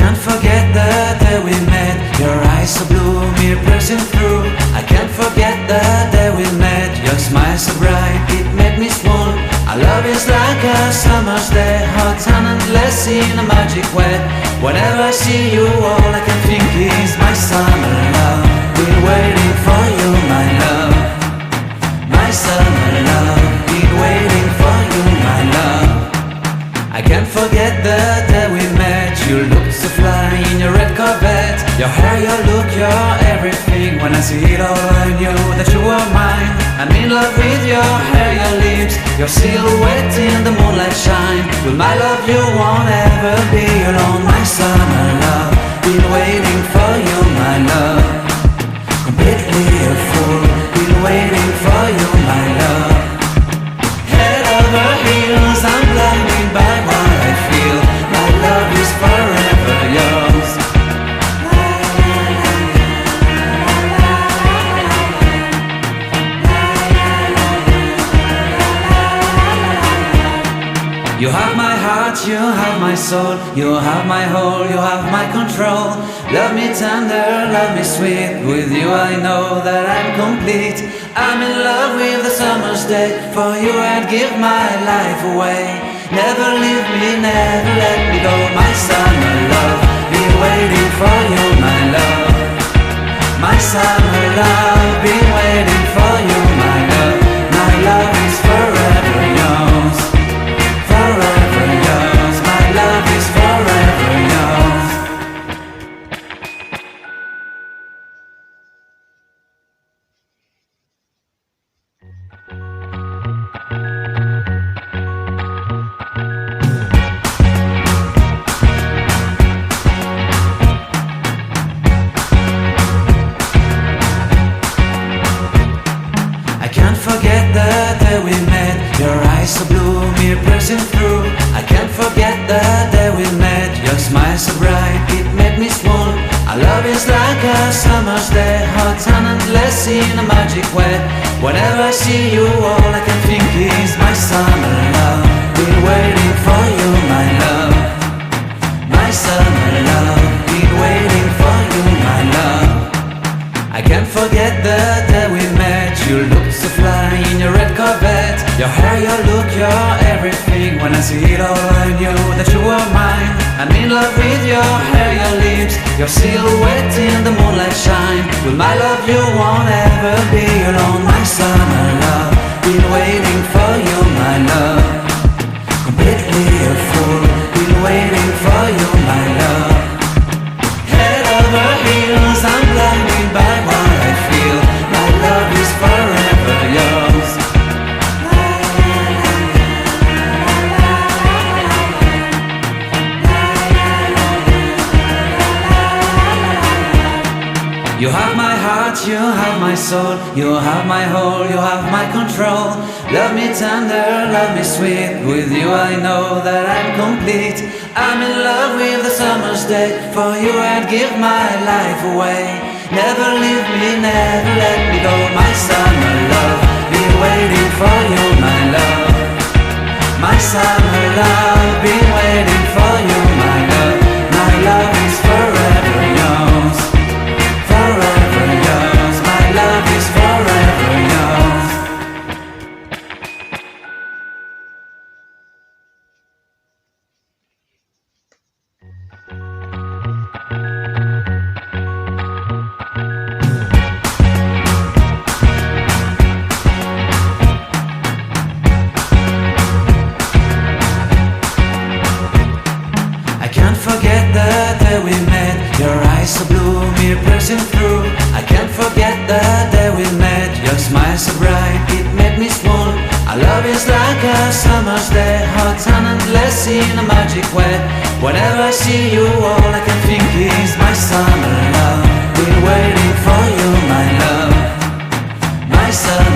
can't forget the day we met. Your eyes so blue, me piercing through. I can't forget the day we met. Your smile so bright, it made me swoon. Our love is like a summer's day, hot and endless in a magic way. Whenever I see you, all I can think is my summer love. Been waiting for you, my love. My summer love. Been waiting for you, my love. I can't forget the day we met. You looked so fly in your red Corvette. Your hair, your look, your everything. When I see it all, I knew that you were mine. I'm in love with your hair, your lips, your silhouette in the moonlight shine. With my love you won't ever be alone. My summer love, been waiting for you, my love. Completely a fool, been waiting for you, my love. Head over heels, I'm blinded by what I feel. My love is forever yours. You have my heart, you have my soul. You have my whole, you have my control. Love me tender, love me sweet. With you I know that I'm complete. I'm in love with the summer's day. For you I'd give my life away. Never leave me, never let me go. My summer love, been waiting for you, my love. My summer love, been waiting for you, my love. My love is forever yours. Forever yours, my love is forever yours. I can't forget the day we met. Your eyes so blue, me piercing through. I can't forget the day we met. Your smile so bright, it made me swoon. Our love is like a summer's day, hot and endless in a magic way. Whenever I see you, all I can think is my summer love. Been waiting for you, my love. My summer love, been waiting for you, my love. I can't forget the day we met. You looked so fly in your red Corvette. Your hair, your look, your everything. When I see it all, I knew that you were mine. I'm in love with your hair, your lips, your silhouette in the moonlight shine. With my love you won't ever be alone. My summer love, been waiting for you, my love. Completely a fool, been waiting for you, my love. Head over heels, I'm blinded by what I feel. My love is forever yours. You have my heart, you have my soul. You have my whole, you have my control. Love me tender, love me sweet. With you I know that I'm complete. I'm in love with the summer's day. For you I'd give my life away. Never leave me, never let me go. My summer love, been waiting for you, my love. My summer love, been waiting for you, my love. My love is forever yours. Forever yours, my love is forever yours. I can't forget the day we met. Your eyes so blue, me piercing through. I can't forget the day we met. Your smile so bright, it made me swoon. Our love is like a summer's day, hot and endless in a magic way. Whenever I see you, all I can think is my summer love. Been waiting for you, my love. My summer